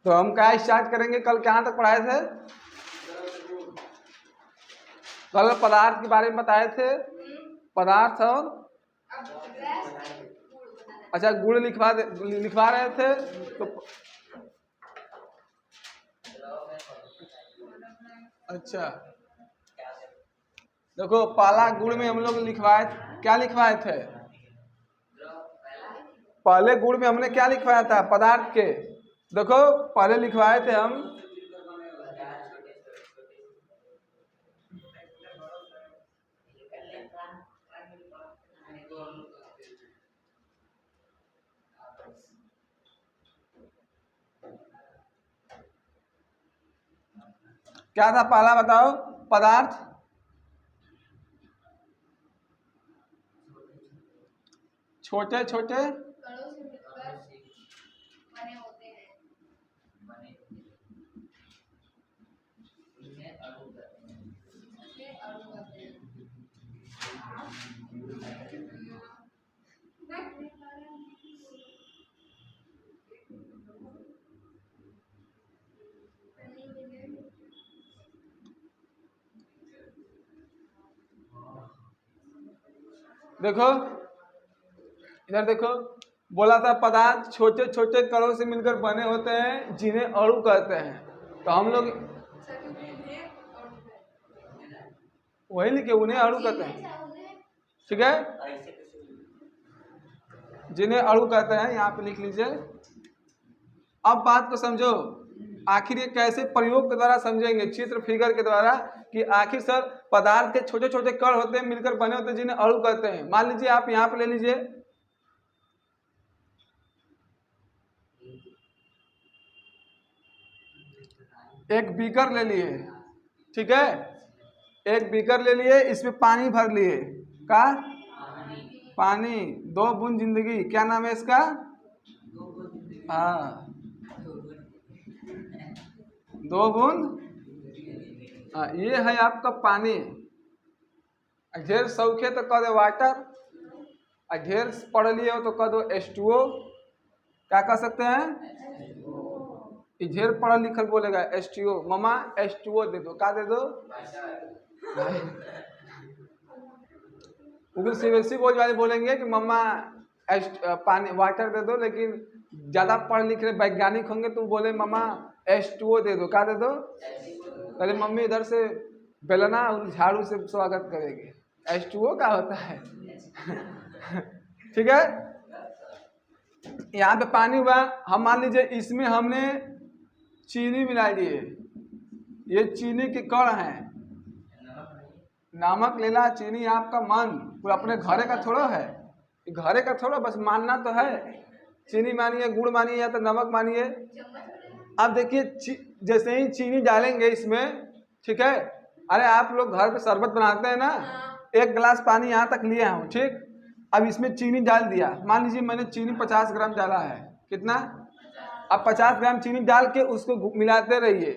तो हम क्या स्टार्ट करेंगे? कल कहाँ तक पढ़ाए थे? कल पदार्थ के बारे में बताए थे, पदार्थ और अच्छा गुण लिखवा रहे थे। तो अच्छा देखो पहला गुण में हम लोग लिखवाए, क्या लिखवाए थे? पहले गुण में हमने क्या लिखवाया था पदार्थ के? देखो पहले लिखवाए थे हम क्या था पहला, बताओ? पदार्थ छोटे छोटे देखो इधर देखो, बोला था पदार्थ छोटे छोटे कणों से मिलकर बने होते हैं जिन्हें अणु कहते हैं। तो हम लोग वही लिखे, उन्हें अणु कहते हैं। ठीक है, जिन्हें अणु कहते हैं यहाँ पे लिख लीजिए। अब बात को समझो, आखिर ये कैसे प्रयोग के द्वारा समझेंगे, चित्र फिगर के द्वारा, कि आखिर सर पदार्थ के छोटे छोटे कण होते हैं मिलकर बने होते हैं जिन्हें अणु कहते हैं। मान लीजिए आप यहाँ पे ले लीजिए, एक बीकर ले लिए, ठीक है, एक बीकर ले लिए, इसमें पानी भर लिए, का पानी, 2 बूंद जिंदगी, क्या नाम है इसका? हाँ 2 बूंद, हाँ ये है आपका पानी। ढेर सौखे तो कह दो वाटर, ढेर पढ़ लिए हो तो कह दो H2O। क्या कह सकते हैं? ढेर पढ़ा लिखल बोलेगा H2O, ममा H2O दे दो, क्या दे दो? उधर सीबीएसई बोर्ड वाले बोलेंगे कि मम्मा पानी वाटर दे दो, लेकिन ज्यादा पढ़ लिख रहे वैज्ञानिक होंगे तो बोले मम्मा H2O दे दो, क्या दे दो? पहले मम्मी इधर से बेलना और झाड़ू से स्वागत करेगी। H2O क्या होता है? ठीक है, यहाँ पे पानी हुआ, हम मान लीजिए इसमें हमने चीनी मिला दिए, ये चीनी के कण है, नमक लेना, चीनी आपका मन, वो अपने घरे का थोड़ा है, घरे का थोड़ा, बस मानना तो है। चीनी मानिए, गुड़ मानिए या तो नमक मानिए। अब देखिए जैसे ही चीनी डालेंगे इसमें, ठीक है, अरे आप लोग घर पे शरबत बनाते हैं ना, 1 गिलास पानी यहाँ तक लिया हूँ, ठीक, अब इसमें चीनी डाल दिया, मान लीजिए मैंने चीनी 50 ग्राम डाला है, कितना? अब 50 ग्राम चीनी डाल के उसको मिलाते रहिए,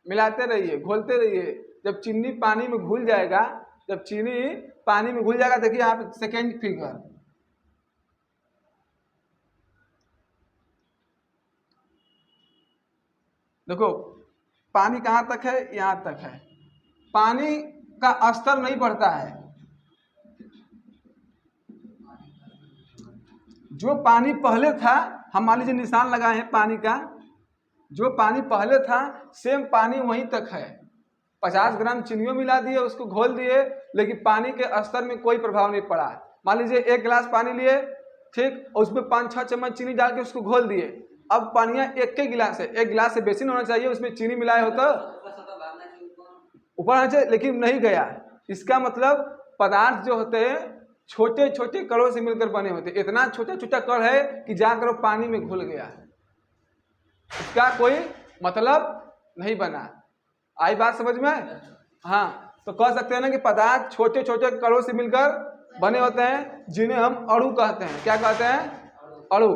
मिलाते रहिए, घोलते रहिए। जब चीनी पानी में घुल जाएगा, जब चीनी पानी में घुल जाएगा, देखिए आप सेकेंड फिगर, देखो पानी कहाँ तक है? यहाँ तक है। पानी का स्तर नहीं बढ़ता है, जो पानी पहले था, हम मान लीजिए निशान लगाए हैं पानी का, जो पानी पहले था सेम पानी वहीं तक है। 50 ग्राम चीनियों मिला दिए, उसको घोल दिए, लेकिन पानी के स्तर में कोई प्रभाव नहीं पड़ा। मान लीजिए 1 गिलास पानी लिए, ठीक, और उसमें 5-6 चम्मच चीनी डाल के उसको घोल दिए। अब पानिया 1 गिलास है, 1 गिलास से बेसी नहीं होना चाहिए, उसमें चीनी मिलाए हो तो ऊपर आना चाहिए, लेकिन नहीं गया। इसका मतलब पदार्थ जो होते हैं छोटे छोटे कणों से मिलकर बने होते, इतना छोटा छोटा कण है कि जाकर पानी में घुल गया, इसका कोई मतलब नहीं बना। आई बात समझ में? हाँ, तो कह सकते हैं ना कि पदार्थ छोटे छोटे कणों से मिलकर बने होते हैं जिन्हें हम अणु कहते हैं। क्या कहते हैं? अणु।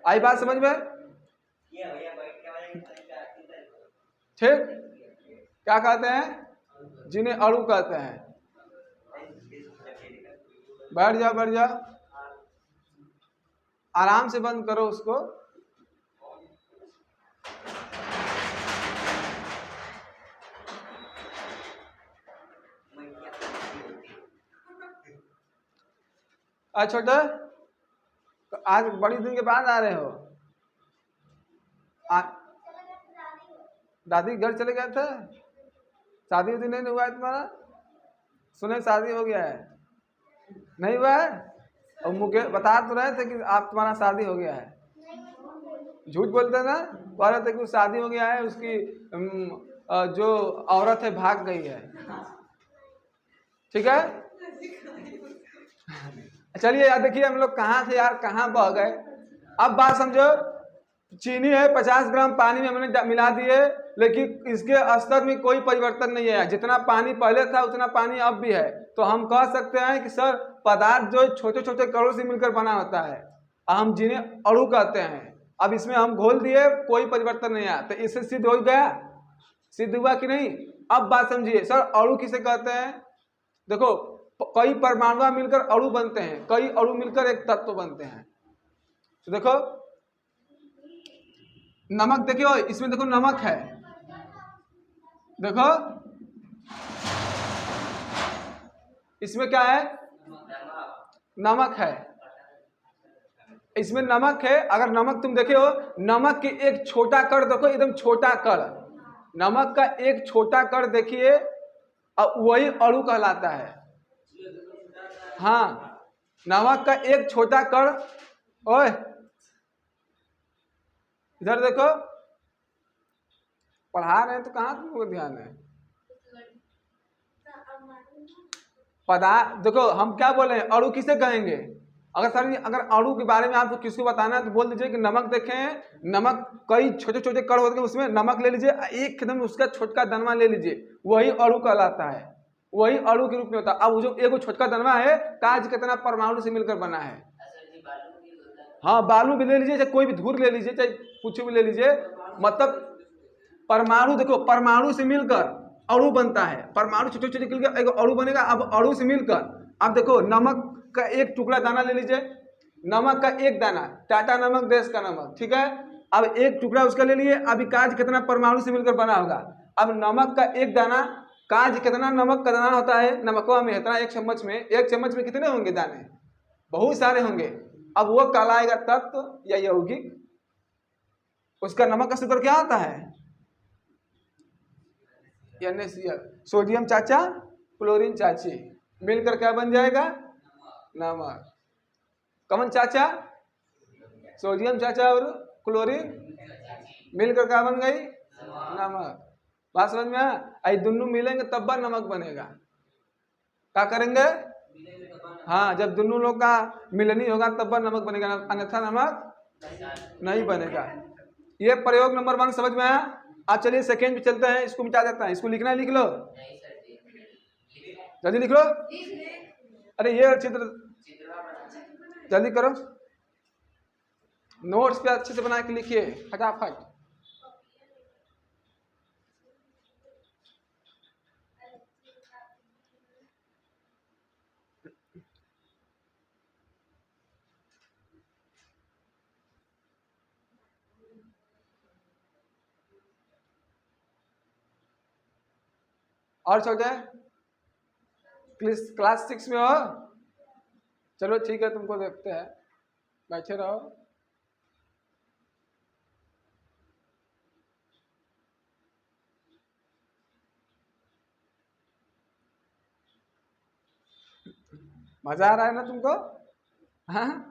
आई बात समझ में? ठीक, क्या कहते हैं? जिन्हें अणु कहते हैं। बैठ जाओ बैठ जाओ। आराम से बंद करो उसको। छोटे, आज बड़ी दिन के बाद आ रहे हो? दादी घर चले गए थे? शादी उदी नहीं हुआ है तुम्हारा? सुने शादी हो गया है? नहीं हुआ है? और मुझे बता तो रहे थे कि आप तुम्हारा शादी हो गया है। झूठ बोलते ना, कह रहे थे कि शादी हो गया है, उसकी जो औरत है भाग गई है। ठीक है, चलिए यार देखिए हम लोग कहाँ थे यार, कहाँ बह गए। अब बात समझो, चीनी है 50 ग्राम पानी में हमने मिला दिए, लेकिन इसके स्तर में कोई परिवर्तन नहीं है। जितना पानी पहले था उतना पानी अब भी है। तो हम कह सकते हैं कि सर पदार्थ जो छोटे छोटे कणों से मिलकर बना होता है, हम जिन्हें अणु कहते हैं, अब इसमें हम घोल दिए, कोई परिवर्तन नहीं आया, तो इससे सिद्ध हो गया, सिद्ध हुआ कि नहीं? अब बात समझिए, सर अणु किसे कहते हैं? देखो कई परमाणु मिलकर अणु बनते हैं, कई अणु मिलकर एक तत्व बनते हैं। तो देखो नमक, देखियो इसमें देखो नमक है, देखो इसमें क्या है? नमक है, इसमें नमक है। अगर नमक तुम देखे हो, नमक की एक छोटा कण देखो, एकदम छोटा कण, नमक का एक छोटा कण देखिए, अब वही अणु कहलाता है। हाँ, नमक का एक छोटा कण, ओए इधर देखो, पढ़ा रहे हैं तो कहाँ तुमको ध्यान है? पदार्थ देखो हम क्या बोले हैं, अणु किसे कहेंगे? अगर सर अगर अणु के बारे में आपको किसको बताना है तो बोल दीजिए कि नमक देखें, नमक कई छोटे छोटे कण होते हैं, उसमें नमक ले लीजिए, एकदम उसका छोटका दनवा ले लीजिए, वही अणु कहलाता है, वही अणु के रूप में होता है। अब जो एक छोटका दनवा है, कांच कितना परमाणु से मिलकर बना है। हाँ, बालू भी ले लीजिए, चाहे कोई भी धूल ले लीजिए, चाहे कुछ भी ले लीजिए, मतलब परमाणु देखो, परमाणु से मिलकर अणु बनता है, परमाणु छोटे छोटे मिलकर एक अणु बनेगा। अब अणु से मिलकर, अब देखो नमक का एक टुकड़ा दाना ले लीजिए, नमक का एक दाना, टाटा नमक, देश का नमक, ठीक है। अब एक टुकड़ा उसका ले लिए, अभी कांच कितना परमाणु से मिलकर बना होगा। अब नमक का एक दाना, कांच कितना नमक का दाना होता है, नमकवा में इतना, एक चम्मच में कितने होंगे दाने? बहुत सारे होंगे। अब वो कहलाएगा तत्व या यौगिक। उसका नमक का सूत्र क्या होता है? NaCl, सोडियम चाचा क्लोरीन चाची, मिलकर क्या बन जाएगा? नमक। कौन चाचा? सोडियम चाचा और क्लोरीन मिलकर क्या बन गई? नमक। बात समझ में आया? आई दोनों मिलेंगे तब नमक बनेगा। क्या करेंगे? हाँ, जब दोनों लोग का मिलनी होगा तब नमक बनेगा, अन्यथा नमक नहीं बनेगा। ये प्रयोग नंबर 1 समझ में आया। अब चलिए सेकेंड पे चलते हैं, इसको मिटा देता है, इसको लिखना है, लिख लो, जल्दी लिख लो। अरे ये चित्र जल्दी करो, नोट्स पे अच्छे से बना के लिखिए फटाफट। और छोटे क्लास 6 में हो? चलो ठीक है, तुमको देखते हैं, बैठे रहो। मजा आ रहा है ना तुमको? हाँ,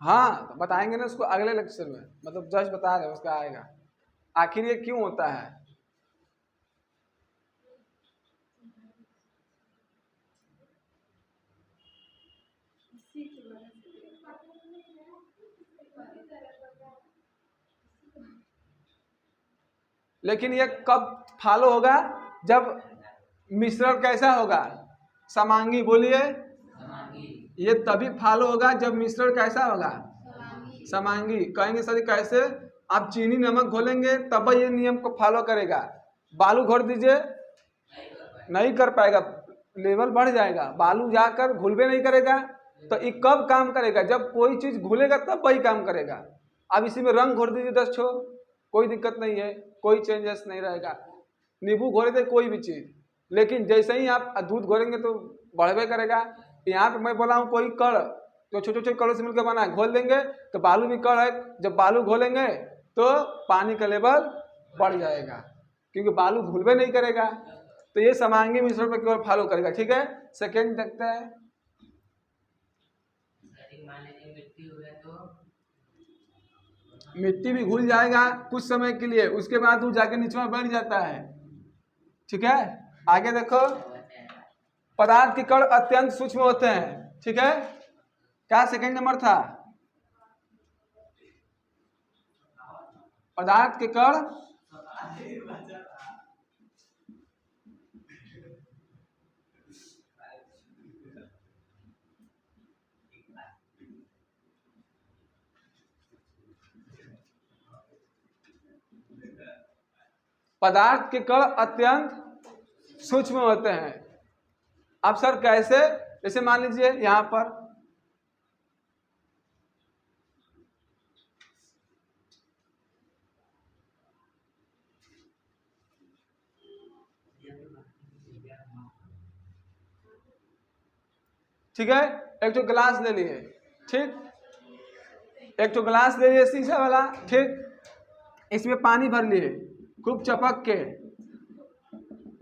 हाँ तो बताएंगे ना उसको अगले लेक्चर में, मतलब जस्ट बता रहे उसका आएगा आखिर ये क्यों होता है। लेकिन ये कब फॉलो होगा? जब मिश्रण कैसा होगा? समांगी। बोलिए, ये तभी फॉलो होगा जब मिश्रण कैसा होगा? समांगी। कहेंगे सर कैसे? आप चीनी नमक घोलेंगे तब ये नियम को फॉलो करेगा। बालू घोल दीजिए, नहीं कर पाएगा। लेवल बढ़ जाएगा, बालू जाकर घुलबे नहीं करेगा। तो ये कब काम करेगा? जब कोई चीज़ घुलेगा तब वही काम करेगा। अब इसी में रंग घोर दीजिए 10 छो, कोई दिक्कत नहीं है, कोई चेंजेस नहीं रहेगा। नींबू घोरे थे कोई भी चीज़, लेकिन जैसे ही आप दूध घोरेंगे तो बढ़वे करेगा। यहाँ पे मैं बोला हूँ कोई कड़, तो छोटे छोटे कड़ों से मिलकर बना है, घोल देंगे तो बालू भी कड़ है। जब बालू घोलेंगे तो पानी का लेवल बढ़ जाएगा, क्योंकि बालू घुलबे नहीं करेगा। तो ये समांगी मिश्रण पर केवल फॉलो करेगा। ठीक है, सेकेंड देखते हैं। मिट्टी भी घुल जाएगा कुछ समय के लिए, उसके बाद वो जाके नीचे में बैठ जाता है। ठीक है, आगे देखो। पदार्थ के कण अत्यंत सूक्ष्म होते हैं। ठीक है, क्या सेकंड नंबर था? पदार्थ के कण पदार्थ के कण अत्यंत सूक्ष्म होते हैं। अब सर कैसे? जैसे मान लीजिए यहां पर ठीक है, एक तो गिलास ले लिए, ठीक, एक तो गिलास ले लिए शीशा वाला, ठीक, इसमें पानी भर लिए खूब चपक के।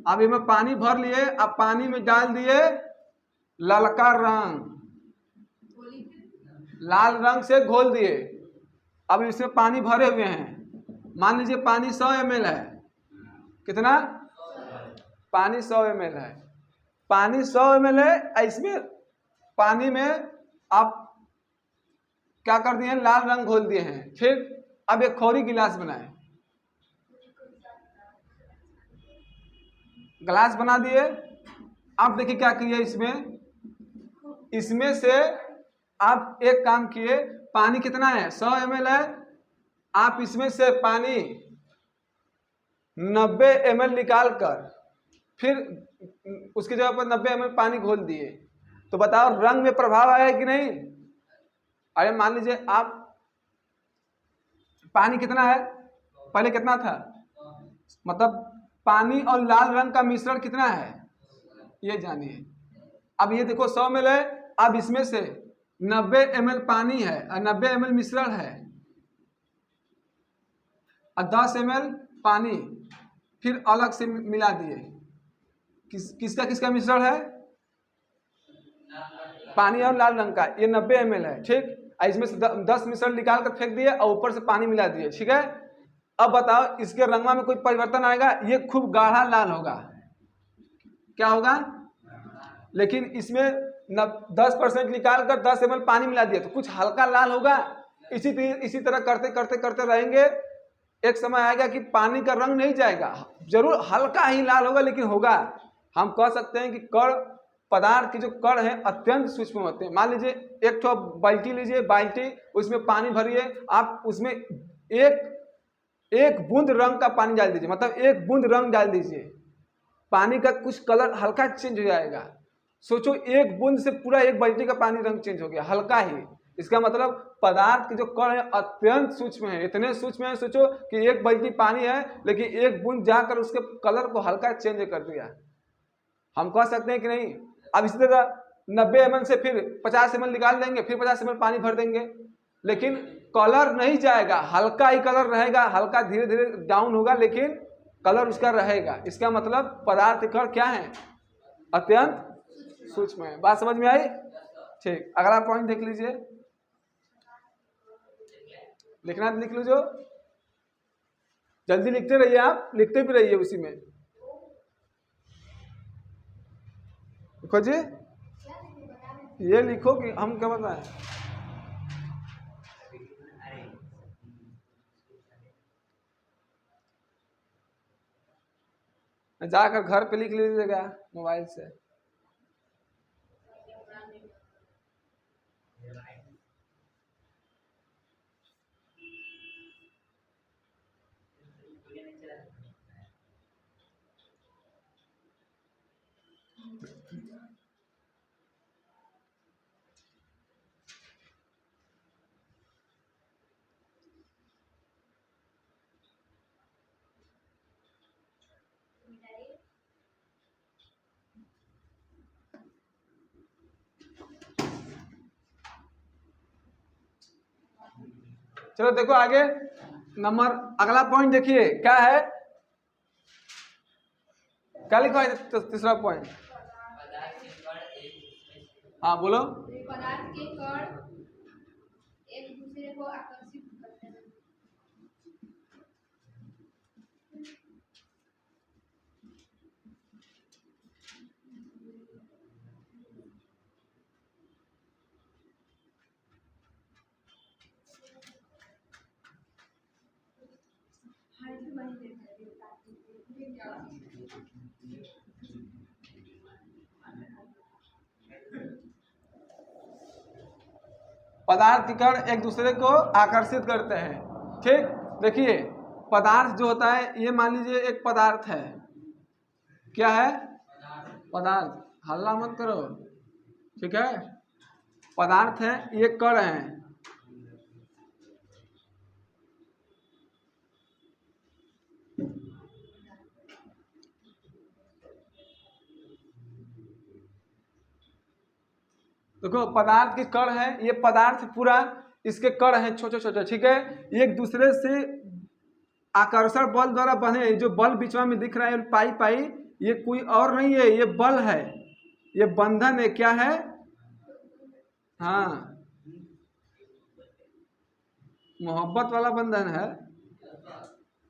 अब इसमें पानी भर लिए, अब पानी में डाल दिए ललका रंग, लाल रंग से घोल दिए। अब इसमें पानी भरे हुए हैं, मान लीजिए पानी 100 ml है। कितना? पानी 100 ml है। पानी 100 ml है, इसमें पानी में आप क्या कर दिए हैं? लाल रंग घोल दिए हैं। फिर अब एक खोरी गिलास बनाए, गिलास बना दिए। अब देखिए क्या किए इसमें से आप एक काम किए, पानी कितना है? 100 ml है। आप इसमें से पानी 90 ml निकाल कर फिर उसकी जगह पर 90 ml पानी घोल दिए, तो बताओ रंग में प्रभाव आया कि नहीं? अरे मान लीजिए आप पानी कितना है, पहले कितना था, मतलब पानी और लाल रंग का मिश्रण कितना है ये जानिए। अब ये देखो 100 ml है, अब इसमें से 90 ml पानी है और 90 ml मिश्रण है और 10 ml पानी फिर अलग से मिला दिए। किसका किसका मिश्रण है? पानी और लाल रंग का। ये 90 ml है, ठीक, इसमें से 10 मिश्रण निकाल कर फेंक दिए और ऊपर से पानी मिला दिए। ठीक है, अब बताओ इसके रंगवा में कोई परिवर्तन आएगा? ये खूब गाढ़ा लाल होगा। क्या होगा? लेकिन इसमें 10% निकाल कर 10 ml पानी मिला दिया तो कुछ हल्का लाल होगा। इसी तरह करते करते करते रहेंगे, एक समय आएगा कि पानी का रंग नहीं जाएगा, जरूर हल्का ही लाल होगा लेकिन होगा। हम कह सकते हैं कि कण, पदार्थ के जो कण हैं अत्यंत सूक्ष्म होते हैं। मान लीजिए एक ठो बाल्टी लीजिए, बाल्टी, उसमें पानी भरिए, आप उसमें एक बूंद रंग का पानी डाल दीजिए, मतलब एक बूंद रंग डाल दीजिए, पानी का कुछ कलर हल्का चेंज हो जाएगा। सोचो एक बूंद से पूरा एक बाल्टी का पानी रंग चेंज हो गया, हल्का ही। इसका मतलब पदार्थ के जो कण है अत्यंत सूक्ष्म है, इतने सूक्ष्म है, सोचो कि एक बाल्टी पानी है लेकिन एक बूंद जाकर उसके कलर को हल्का चेंज कर दिया। हम कह सकते हैं कि नहीं? अब इसी तरह 90 ml से फिर 50 ml निकाल देंगे, फिर 50 ml पानी भर देंगे, लेकिन कलर नहीं जाएगा, हल्का ही कलर रहेगा, हल्का धीरे धीरे डाउन होगा लेकिन कलर उसका रहेगा। इसका मतलब पदार्थ कण क्या है? अत्यंत सूक्ष्म है। बात समझ में आई? ठीक, अगला पॉइंट देख लीजिए, लिखना तो लिख लीजिए, जल्दी लिखते रहिए, आप लिखते भी रहिए उसी में। देखो जी, ये लिखो कि हम क्या बताएं। जाकर घर पे लिख लीजिएगा मोबाइल से। चलो देखो आगे नंबर अगला पॉइंट देखिए क्या है, क्या लिखा है तीसरा पॉइंट। हाँ बोलो। पदार्थ के कण एक दूसरे को आकर्षित करते हैं। पदार्थ के कण एक दूसरे को आकर्षित करते हैं। ठीक, देखिए पदार्थ जो होता है ये मान लीजिए एक पदार्थ है, क्या है पदार्थ, हल्ला मत करो, ठीक है। पदार्थ है, ये कण है, देखो पदार्थ के कण है, ये पदार्थ पूरा इसके कण है छोटे छोटे, ठीक है। एक दूसरे से आकर्षण बल द्वारा बने, जो बल बीच में दिख रहा है पाई पाई, ये कोई और नहीं है, ये बल है, ये बंधन है, क्या है, हाँ मोहब्बत वाला बंधन है,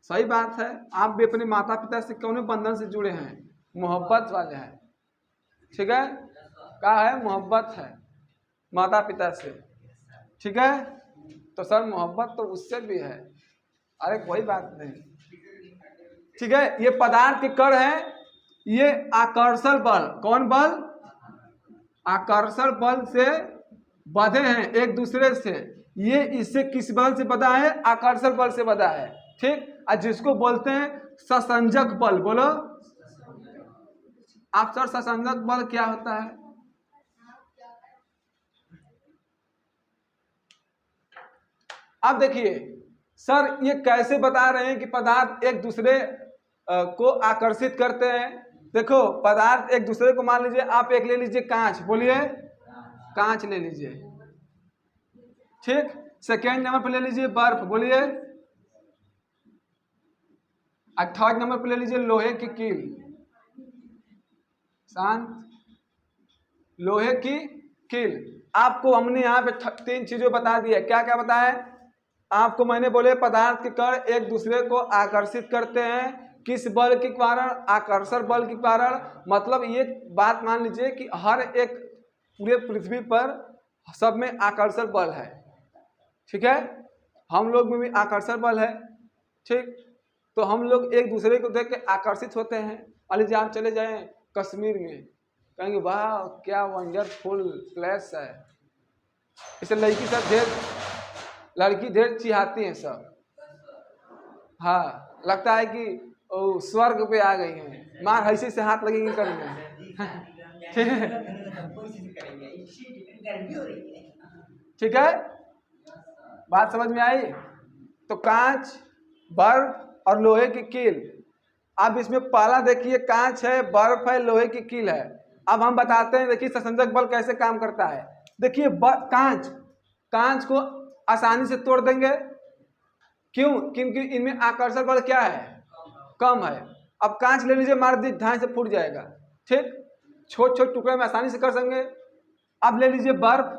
सही बात है। आप भी अपने माता पिता से कौन बंधन से जुड़े हैं, मोहब्बत वाले हैं, ठीक है। क्या है, मोहब्बत है माता पिता से, ठीक है। तो सर मोहब्बत तो उससे भी है, अरे कोई बात नहीं, ठीक है। ये पदार्थ के कण है, ये आकर्षण बल, कौन बल, आकर्षण बल से बंधे हैं एक दूसरे से। ये इससे किस बल से बंधा है, आकर्षण बल से बंधा है, ठीक। और जिसको बोलते हैं ससंजक बल, बोलो आप सर ससंजक बल क्या होता है। अब देखिए सर ये कैसे बता रहे हैं कि पदार्थ एक दूसरे को आकर्षित करते हैं। देखो पदार्थ एक दूसरे को, मान लीजिए आप एक ले लीजिए कांच, बोलिए कांच ले लीजिए, ठीक। सेकेंड नंबर पे ले लीजिए बर्फ, बोलिए। और थर्ड नंबर पे ले लीजिए लोहे की कील, शांत, लोहे की कील। आपको हमने यहाँ पे तीन चीजों बता दिया, क्या क्या बताया आपको, मैंने बोले पदार्थ के कण एक दूसरे को आकर्षित करते हैं, किस बल के कारण, आकर्षण बल के कारण। मतलब ये बात मान लीजिए कि हर एक पूरे पृथ्वी पर सब में आकर्षण बल है, ठीक है। हम लोग में भी आकर्षण बल है, ठीक। तो हम लोग एक दूसरे को देख के आकर्षित होते हैं। मान लीजिए आप चले जाएं कश्मीर में, कहेंगे वाह क्या वंडरफुल प्लेस है, इसे लड़की ढेर चिढ़ाती हैं सब, हाँ लगता है कि स्वर्ग पे आ गई हैं, मार हैसे से हाथ लगेंगे करेंगे, ठीक है। बात समझ में आई। तो कांच, बर्फ और लोहे की कील। अब इसमें पहला देखिए कांच है, बर्फ है, लोहे की कील है। अब हम बताते हैं, देखिए ससंजक बल कैसे काम करता है। देखिए कांच को आसानी से तोड़ देंगे, क्यों, क्योंकि इनमें आकर्षण बल क्या है, कम है। अब कांच ले लीजिए, मार दी ढाई से फूट जाएगा, ठीक। छोटे छोटे टुकड़े में आसानी से कर सकेंगे। अब ले लीजिए बर्फ,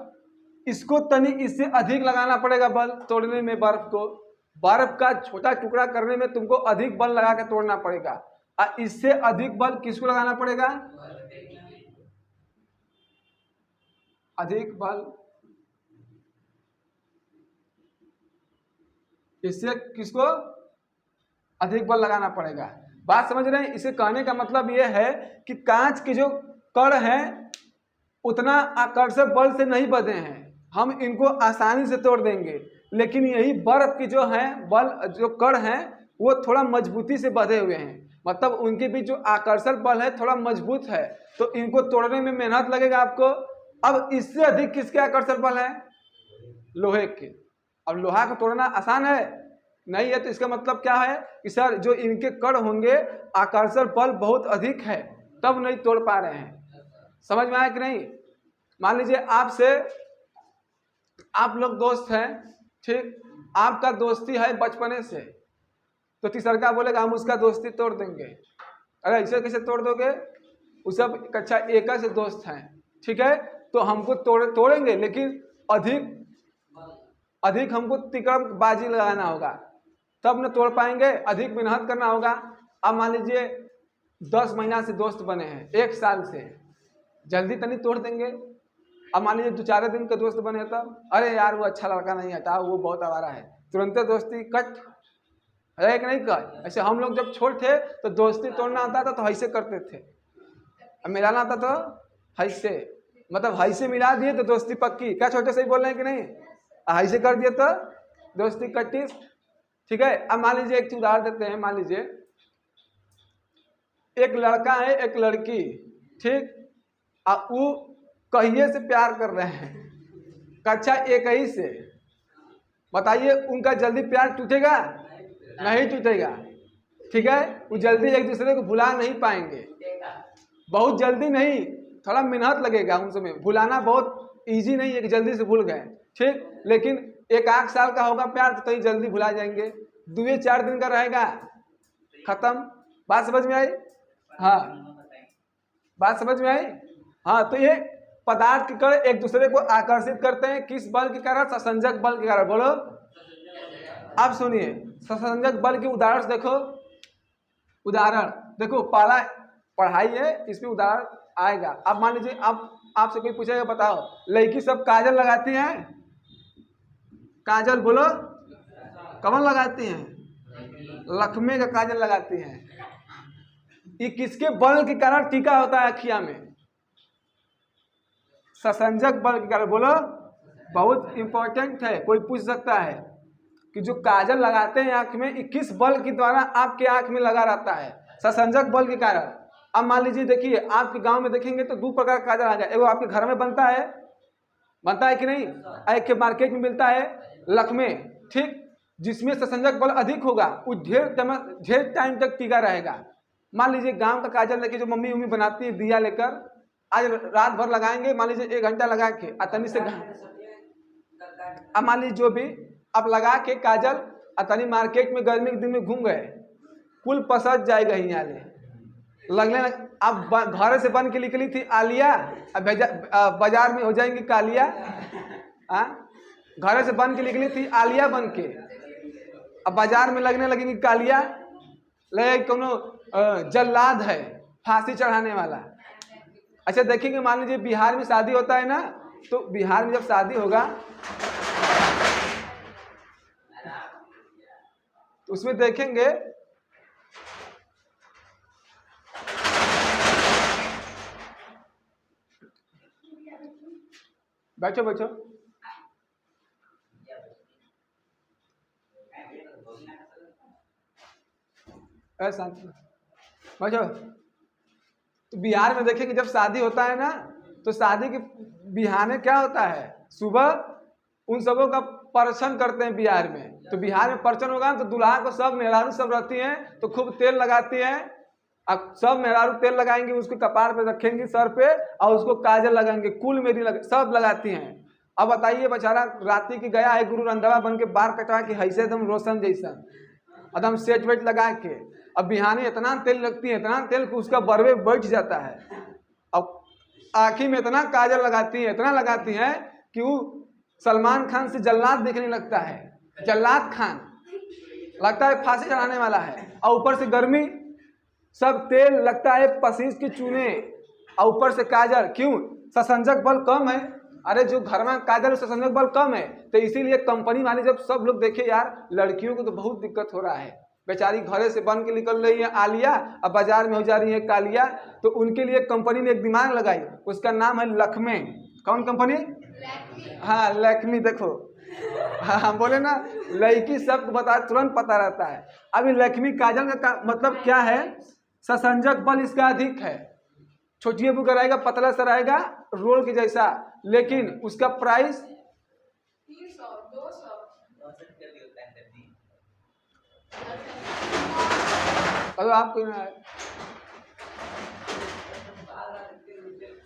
इसको तनिक इससे अधिक लगाना पड़ेगा बल तोड़ने में। बर्फ का छोटा टुकड़ा करने में तुमको अधिक बल लगा के तोड़ना पड़ेगा, और इससे अधिक बल किसको लगाना पड़ेगा, अधिक बल इससे किसको अधिक बल लगाना पड़ेगा। बात समझ रहे हैं। इसे कहने का मतलब यह है कि कांच के जो कण हैं उतना आकर्षक बल से नहीं बंधे हैं, हम इनको आसानी से तोड़ देंगे। लेकिन यही बर्फ की जो है जो कण हैं वो थोड़ा मजबूती से बंधे हुए हैं, मतलब उनके बीच जो आकर्षण बल है थोड़ा मजबूत है, तो इनको तोड़ने में मेहनत लगेगा आपको। अब इससे अधिक किसके आकर्षण बल है, लोहे के। अब लोहा को तोड़ना आसान है नहीं है, तो इसका मतलब क्या है कि सर जो इनके कण होंगे आकर्षण बल बहुत अधिक है, तब नहीं तोड़ पा रहे हैं। समझ में आया कि नहीं। मान लीजिए आप लोग दोस्त हैं, ठीक, आपका दोस्ती है बचपने से, तो तीसरका बोलेगा हम उसका दोस्ती तोड़ देंगे। अरे ऐसे कैसे तोड़ दोगे, वो सब कक्षा एक से दोस्त हैं, ठीक है, तो हमको तोड़ेंगे, लेकिन अधिक हमको तिकड़मबाजी लगाना होगा, तब न तोड़ पाएंगे, अधिक मेहनत करना होगा। अब मान लीजिए 10 महीना से दोस्त बने हैं, 1 साल से, जल्दी तो नहीं तोड़ देंगे। अब मान लीजिए 2-4 दिन के दोस्त बने तब, अरे यार वो अच्छा लड़का नहीं हटा, वो बहुत आवारा है, तुरंत दोस्ती कट है कि नहीं कट। ऐसे हम लोग जब छोटे थे तो दोस्ती तोड़ना आता था तो ऐसे करते थे, अब मिलाना आता तो ऐसे, मतलब ऐसे मिला दिए तो दोस्ती पक्की। क्या छोटे से ही बोल रहे हैं कि नहीं, ऐसे कर दिए तो दोस्ती कट्टी, ठीक है। अब मान लीजिए एक उदाहरण देते हैं, मान लीजिए एक लड़का है एक लड़की, ठीक, अब वो कहिए से प्यार कर रहे हैं, कक्षा एक ही से, बताइए उनका जल्दी प्यार टूटेगा? नहीं टूटेगा, ठीक है। वो जल्दी एक दूसरे को भुला नहीं पाएंगे, बहुत जल्दी नहीं, थोड़ा मेहनत लगेगा उन समय, भुलाना बहुत इजी नहीं है कि जल्दी से भूल गए, ठीक, लेकिन 1-8 साल का होगा प्यार तो कहीं जल्दी भुला जाएंगे, 2-4 दिन का रहेगा खत्म। बात समझ में आई? हाँ, बात समझ में आई? हाँ, तो ये पदार्थ के कण एक दूसरे को आकर्षित करते हैं, किस बल के कारण? ससंजक बल के कारण। बोलो, आप सुनिए, ससंजक बल के उदाहरण देखो, उदाहरण देखो, पहला पढ़ाई है, इसमें उदाहरण आएगा। अब मान लीजिए आपसे कोई पूछेगा, बताओ लड़की सब काजल लगाती हैं, काजल बोलो, कौन लगाती हैं? लक्ष्मी का काजल लगाती हैं। ये किसके बल के कारण टीका होता है अखिया में? ससंजक बल के कारण। बोलो, बहुत इंपॉर्टेंट है, कोई पूछ सकता है कि जो काजल लगाते हैं आंख में, किस बल के द्वारा आपके आंख में लगा रहता है? ससंजक बल के कारण। अब मान लीजिए, देखिए आपके गांव में देखेंगे तो 2 प्रकार का काजल आ गया, एगो आपके घर में बनता है कि नहीं, एक के मार्केट में मिलता है लक्ष्मी, ठीक, जिसमें ससंजक बल अधिक होगा, वो ढेर टाइम तक टीका रहेगा। मान लीजिए गांव का काजल लेके जो मम्मी उम्मी बनाती है दिया लेकर, आज रात भर लगाएंगे, मान लीजिए 1 घंटा लगा के अतनी से, अब मान लीजिए जो भी अब लगा के काजल अतनी मार्केट में गर्मी के दिन में घूम गए, कुल पसंद जाएगा ही यहाँ लगने। अब घर से बन के निकली थी आलिया, अब बाजार में हो जाएंगी कालिया। घर से बन के निकली थी आलिया बन के, अब बाजार में लगने लगेंगी कालिया, लगे कोनो जल्लाद है फांसी चढ़ाने वाला। अच्छा देखेंगे, मान लीजिए बिहार में शादी होता है ना, तो बिहार में जब शादी होगा तो उसमें देखेंगे बैठो बैठो, ऐसा बैठो। तो बिहार में देखेंगे जब शादी होता है ना, तो शादी के बिहाने क्या होता है, सुबह उन सबों का परछन करते हैं बिहार में। तो बिहार में परछन होगा तो दुल्हा को सब मेहरारू सब रहती हैं तो खूब तेल लगाती हैं, अब सब मेहरारू तेल लगाएंगे, उसको कपार पे रखेंगे सर पे, और उसको काजल लगाएंगे, कुल मेरी सब लगाती हैं। अब बताइए बेचारा राती की गया है गुरु रंधवा बन के, बाल कटवा के हैसे एकदम रोशन जैसा, एकदम सेट वेट लगा के, अब बिहानी इतना तेल लगती है, इतना तेल कि उसका बरवे बैठ जाता है। अब आँखी में इतना काजल लगाती है, इतना लगाती है कि वो सलमान खान से जल्लाद देखने लगता है, जल्लाद खान लगता है फांसी चढ़ाने वाला है। और ऊपर से गर्मी, सब तेल लगता है पसीज के चूने, और ऊपर से काजल। क्यों? ससंजक बल कम है। अरे जो घर में काजल ससंजक बल कम है, तो इसीलिए कंपनी वाले जब सब लोग देखे यार लड़कियों को तो बहुत दिक्कत हो रहा है, बेचारी घरे से बन के निकल रही है आलिया, अब बाजार में हो जा रही है कालिया, तो उनके लिए कंपनी ने एक दिमाग लगाई, उसका नाम है लक्ष्मी। कौन कंपनी? हाँ लक्ष्मी। देखो हाँ बोले ना, लड़की शब्द बता तुरंत पता रहता है। अभी लक्ष्मी काजल का मतलब क्या है? ससंजक बल इसका अधिक है, छोटी बुक रहेगा, पतला सा रहेगा, रोल के जैसा, लेकिन उसका प्राइस 300-200। अगर आपको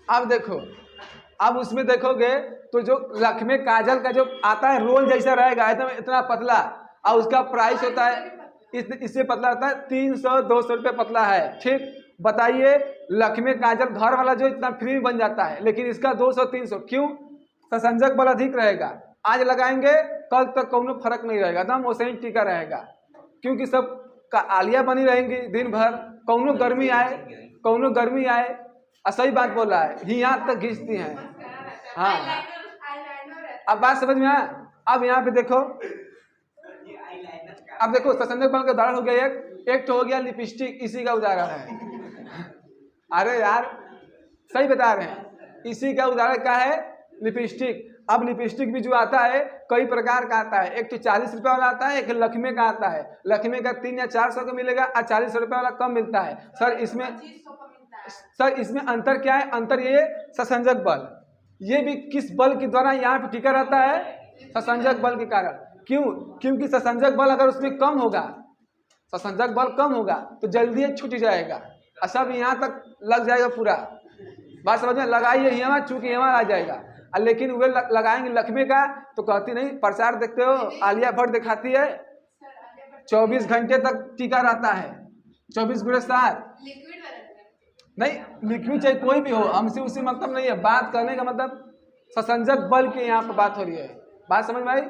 अब देखो अब उसमें देखोगे तो जो लक्ष्मी काजल का जो आता है रोल जैसा रहेगा एकदम इतना पतला, और उसका प्राइस होता है इससे पतला होता है 300-200 रुपये पतला है। ठीक, बताइए लक्ष्मी काजल घर वाला जो इतना फ्री में बन जाता है, लेकिन इसका 200-300 क्यों? ससंजक बल अधिक रहेगा। आज लगाएंगे कल तक कोनो फर्क नहीं रहेगा, एकदम वैसे ही टीका रहेगा, क्योंकि सब का आलिया बनी रहेंगी दिन भर, कौनो गर्मी आए सही बात बोला है, यहाँ तक घिसती हैं। हाँ, अब बात समझ में आया? अब यहाँ पे देखो, अब देखो ससंजक बल का उदाहरण हो गया एक तो हो गया लिपस्टिक, इसी का उदाहरण है। अरे यार सही बता रहे हैं, इसी का उदाहरण क्या है? लिपस्टिक। अब लिपस्टिक भी जो आता है कई प्रकार का आता है, एक तो 40 रुपये वाला आता है, एक लक्ष्मी का आता है। लक्ष्मी का 300 या 400 का मिलेगा और 40 रुपये वाला कम मिलता है। सर इसमें अंतर क्या है? अंतर ये ससंजक बल, ये भी किस बल के द्वारा यहाँ पे टिका रहता है? ससंजक बल के कारण। क्यों? क्योंकि ससंजक बल अगर उसमें कम होगा, ससंजक बल कम होगा तो जल्दी छूट जाएगा और सब यहाँ तक लग जाएगा पूरा। बात समझ में? लगाइए यहाँ, चूंकि यहाँ आ जाएगा, लेकिन वे लगाएंगे लक्ष्मी का तो कहती नहीं। प्रचार देखते हो, आलिया भट्ट दिखाती है 24 घंटे तक टीका रहता है, 24x7। नहीं लिक्विड चाहे कोई भी हो, हमसे उसी मतलब नहीं है। बात करने का मतलब ससंजक बल की यहाँ पर बात हो रही है। बात समझ में आई?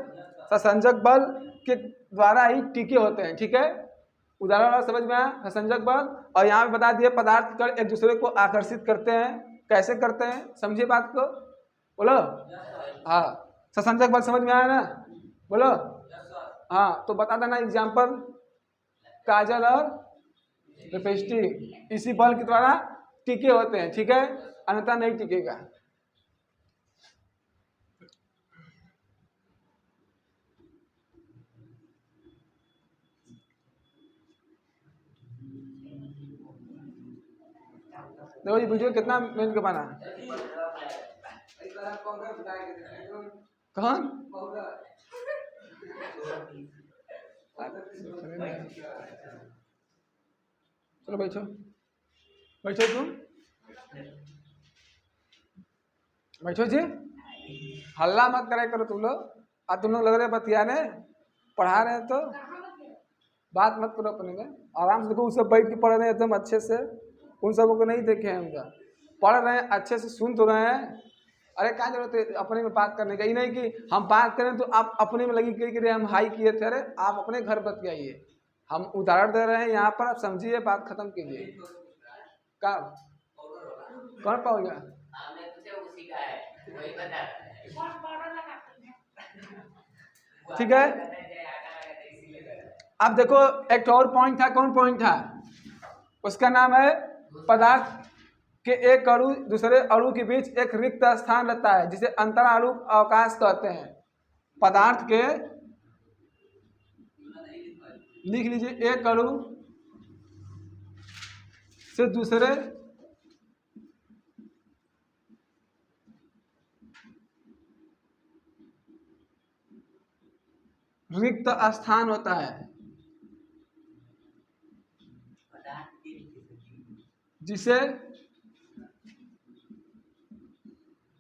ससंजक बल के द्वारा ही टीके होते हैं। ठीक है, उदाहरण समझ में आया? ससंजक बल। और यहाँ पे बता दिए पदार्थ कण एक दूसरे को आकर्षित करते हैं। कैसे करते हैं समझिए बात को, बोलो। हाँ, ससंजक बल समझ में आया ना? बोलो। हाँ, तो बता देना एग्जाम्पल, काजल और लिपस्टिक इसी बल के द्वारा टीके होते हैं। ठीक है, अन्यथा नहीं टिकेगा। देखो ये वीडियो कितना मिनट का बना, कौन चलो बैठो बैठो, बैठो जी, हल्ला मत करे करो तुम लोग। और तुम लोग लग रहे बतियाने, पढ़ा रहे हैं तो बात मत करो अपने में। आराम से देखो, सब बैठ के पढ़ रहे हैं एकदम अच्छे से। उन सबों को नहीं देखे हैं, उनका पढ़ रहे हैं अच्छे से, सुन तो रहे हैं। अरे क्या जरूरत है अपने में बात करने का? ये नहीं कि हम बात करें तो आप अपने में लगी कि हम हाई किए थे। अरे आप अपने घर बतियाइए, हम उदाहरण दे रहे हैं यहाँ पर, आप समझिए, बात खत्म कीजिए। का कौन पाओगे? ठीक है, अब देखो एक और पॉइंट था। कौन पॉइंट था? उसका नाम है पदार्थ के एक अणु दूसरे अणु के बीच एक रिक्त स्थान रहता है, जिसे अंतराणु अवकाश कहते हैं। पदार्थ के, लिख लीजिए, एक अणु से दूसरे रिक्त स्थान होता है, जिसे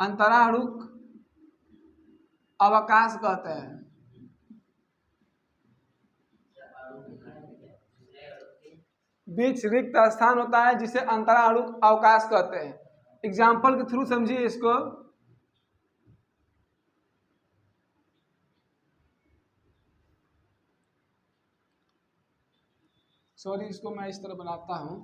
अंतराणुक अवकाश कहते हैं। बीच रिक्त स्थान होता है जिसे अंतराणुक अवकाश कहते हैं। एग्जाम्पल के थ्रू समझिए इसको। सॉरी, इसको मैं इस तरह बनाता हूं।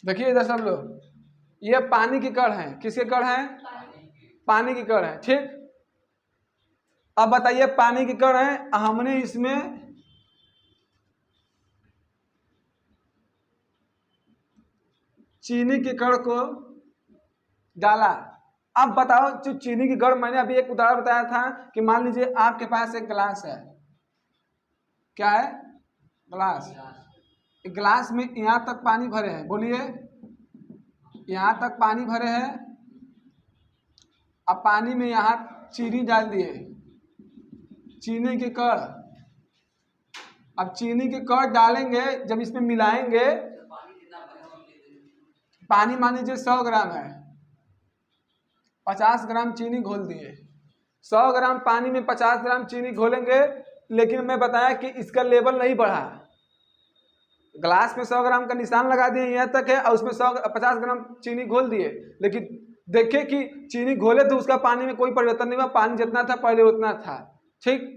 देखिए इधर सब लोग, ये पानी की कण है। किसके कण है? पानी की कण है। ठीक, अब बताइए पानी की कण है, हमने इसमें चीनी के कण को डाला। अब बताओ, जो चीनी की कण, मैंने अभी एक उदाहरण बताया था कि मान लीजिए आपके पास एक गिलास है, क्या है, गिलास। गिलास में यहाँ तक पानी भरे हैं, बोलिए, यहाँ तक पानी भरे हैं। अब पानी में यहाँ चीनी डाल दिए, चीनी के कण। अब चीनी के कण डालेंगे, जब इसमें मिलाएंगे, पानी मान लीजिए 100 ग्राम है, 50 ग्राम चीनी घोल दिए। 100 ग्राम पानी में 50 ग्राम चीनी घोलेंगे, लेकिन मैं बताया कि इसका लेवल नहीं बढ़ा। ग्लास में 100 ग्राम का निशान लगा दिए, यहाँ तक है, और उसमें 50 ग्राम चीनी घोल दिए, लेकिन देखे कि चीनी घोले तो उसका पानी में कोई परिवर्तन नहीं हुआ, पानी जितना था पहले उतना था। ठीक,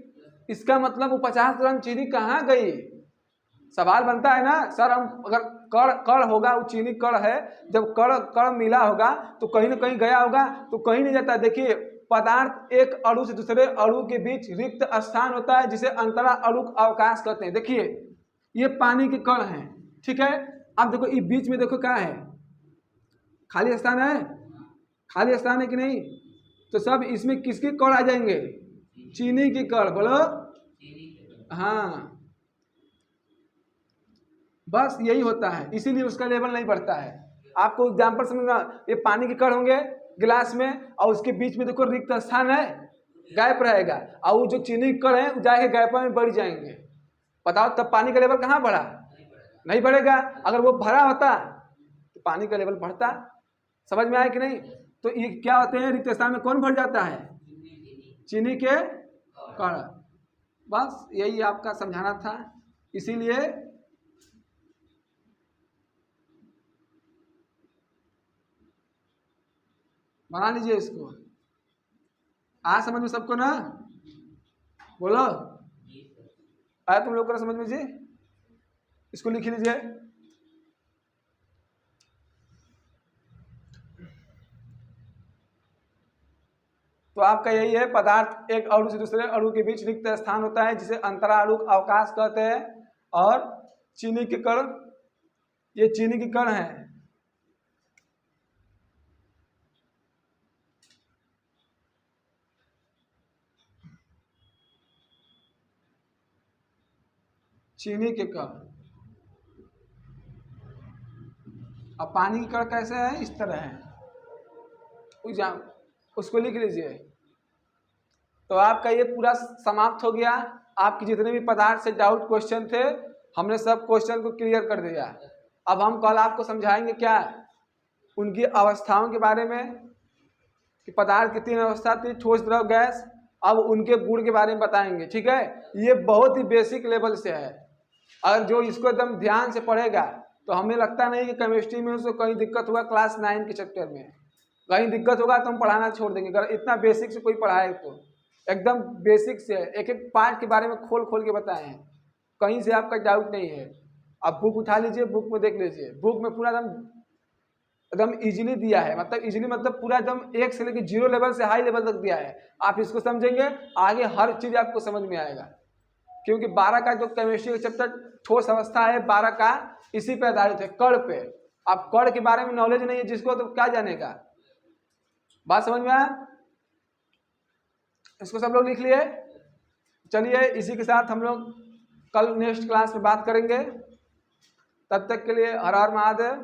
इसका मतलब वो 50 ग्राम चीनी कहाँ गई? सवाल बनता है ना सर, हम अगर कण कण होगा, वो चीनी कण है, जब कण कण मिला होगा तो कहीं ना कहीं गया होगा, तो कहीं नहीं जाता। देखिए, पदार्थ एक अणु से दूसरे अणु के बीच रिक्त स्थान होता है, जिसे अंतरा अणु अवकाश कहते हैं। देखिए, ये पानी के कण हैं, ठीक है। अब देखो, ये बीच में देखो क्या है, खाली स्थान है, खाली स्थान है कि नहीं? तो सब इसमें किसके कण आ जाएंगे? चीनी के कण। बोलो, हाँ, बस यही होता है, इसीलिए उसका लेवल नहीं बढ़ता है। आपको एग्जाम्पल समझना, ये पानी के कण होंगे गिलास में, और उसके बीच में देखो रिक्त स्थान है, गैप रहेगा, और वो जो चीनी के कण है वो जाके गैप में बढ़ जाएंगे। बताओ, तब पानी का लेवल कहाँ बढ़ा? नहीं बढ़ेगा। अगर वो भरा होता तो पानी का लेवल बढ़ता। समझ में आया कि नहीं? तो ये क्या होते हैं, रिक्त स्थान में कौन भर जाता है? चीनी के कण। बस यही आपका समझाना था, इसीलिए बना लीजिए इसको। आज समझ में सबको ना? बोलो, आया तुम लोग को समझ में जी? इसको लिख लीजिए। तो आपका यही है, पदार्थ एक अणु से दूसरे अणु के बीच रिक्त स्थान होता है, जिसे अंतराणु अवकाश कहते हैं। और चीनी के कण, ये चीनी के कण हैं। चीनी के कण। अब पानी के कण कैसे है? इस तरह है, उसको लिख लीजिए। तो आपका ये पूरा समाप्त हो गया। आपके जितने भी पदार्थ से डाउट क्वेश्चन थे, हमने सब क्वेश्चन को क्लियर कर दिया। अब हम कल आपको समझाएंगे क्या, उनकी अवस्थाओं के बारे में, कि पदार्थ की 3 अवस्था थी, ठोस, द्रव, गैस। अब उनके गुण के बारे में बताएंगे, ठीक है। ये बहुत ही बेसिक लेवल से है, अगर जो इसको एकदम ध्यान से पढ़ेगा तो हमें लगता नहीं कि केमिस्ट्री में उसको कहीं दिक्कत हुआ, क्लास 9 के चैप्टर में कहीं दिक्कत होगा तो हम पढ़ाना छोड़ देंगे। अगर इतना बेसिक से कोई पढ़ाए तो एकदम बेसिक से एक एक पार्ट के बारे में खोल खोल के बताए हैं, कहीं से आपका डाउट नहीं है। अब बुक उठा लीजिए, बुक में देख लीजिए, बुक में पूरा एकदम इजीली दिया है। मतलब इजीली मतलब पूरा एकदम 1 से लेकर 0 लेवल से हाई लेवल तक दिया है। आप इसको समझेंगे, आगे हर चीज़ आपको समझ में आएगा। क्योंकि 12 का जो केमिस्ट्री का चैप्टर ठोस अवस्था है, 12 का इसी पे आधारित है, कण पे। आप कण के बारे में नॉलेज नहीं है जिसको, तो क्या जानेगा? बात समझ में आया? इसको सब लोग लिख लिए। चलिए, इसी के साथ हम लोग कल नेक्स्ट क्लास में बात करेंगे। तब तक के लिए हर हर महादेव।